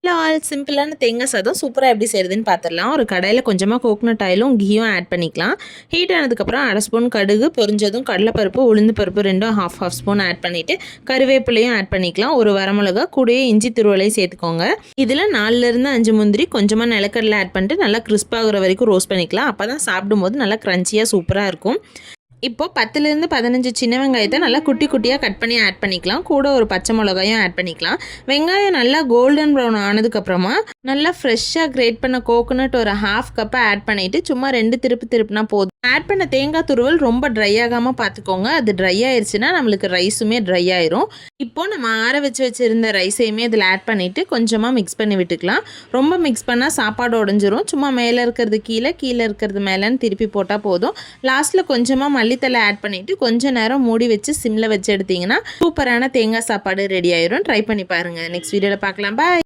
Hello all, சிம்பிளான தேங்காய் சாதம் சூப்பராக எப்படி செய்கிறதுன்னு பார்த்துடலாம். ஒரு கடாயில் கொஞ்சமாக கோகனட் ஆயிலும் கீயும் ஆட் பண்ணிக்கலாம். ஹீட் ஆனதுக்கப்புறம் 1/2 ஸ்பூன் கடுகு, பொரிஞ்சதும் கடலைப்பருப்பு, உளுந்து பருப்பு ரெண்டும் ஹாஃப் ஸ்பூன் ஆட் பண்ணிவிட்டு கருவேப்பிலையும் ஆட் பண்ணிக்கலாம். ஒரு வரமிளகா கூடயே இஞ்சி துருவலையும் சேர்த்துக்கோங்க. இதில் 4லேருந்து 5 முந்திரி, கொஞ்சமாக நிலக்கடலை ஆட் பண்ணிட்டு நல்லா கிறிஸ்பாகிற வரைக்கும் ரோஸ்ட் பண்ணிக்கலாம். அப்போ தான் சாப்பிடும்போது நல்லா க்ரன்ச்சியாக சூப்பராக இருக்கும். இப்போது 10லேருந்து 15 சின்ன வெங்காயத்தை நல்லா குட்டி குட்டியாக கட் பண்ணி ஆட் பண்ணிக்கலாம். கூட ஒரு பச்சை மிளகாயும் ஆட் பண்ணிக்கலாம். வெங்காயம் நல்லா கோல்டன் ப்ரௌன் ஆனதுக்கப்புறமா நல்லா ஃப்ரெஷ்ஷாக கிரேட் பண்ண கோகோனட் ஒரு 1/2 கப்பை ஆட் பண்ணிவிட்டு சும்மா 2 திருப்புனா போதும். ஆட் பண்ண தேங்காய் துருவல் ரொம்ப ட்ரை ஆகாமல் பார்த்துக்கோங்க. அது ட்ரை ஆயிடுச்சுன்னா நம்மளுக்கு ரைஸுமே ட்ரை ஆயிரும். இப்போது நம்ம ஆற வச்சுருந்த ரைஸையுமே இதில் ஆட் பண்ணிவிட்டு கொஞ்சமாக மிக்ஸ் பண்ணி விட்டுக்கலாம். ரொம்ப மிக்ஸ் பண்ணால் சாப்பாடு உடஞ்சிரும். சும்மா மேலே இருக்கிறது கீழே இருக்கிறது மேலேன்னு திருப்பி போட்டால் போதும். லாஸ்ட்டில் கொஞ்சமாக மல்லித்தலை ஆட் பண்ணிவிட்டு கொஞ்சம் நேரம் மூடி வச்சு சிம்மில் வச்சு எடுத்திங்கன்னா சூப்பரான தேங்காய் சாப்பாடு ரெடி ஆயிரும். ட்ரை பண்ணி பாருங்கள். நெக்ஸ்ட் வீடியோவில் பார்க்கலாம். பாய்.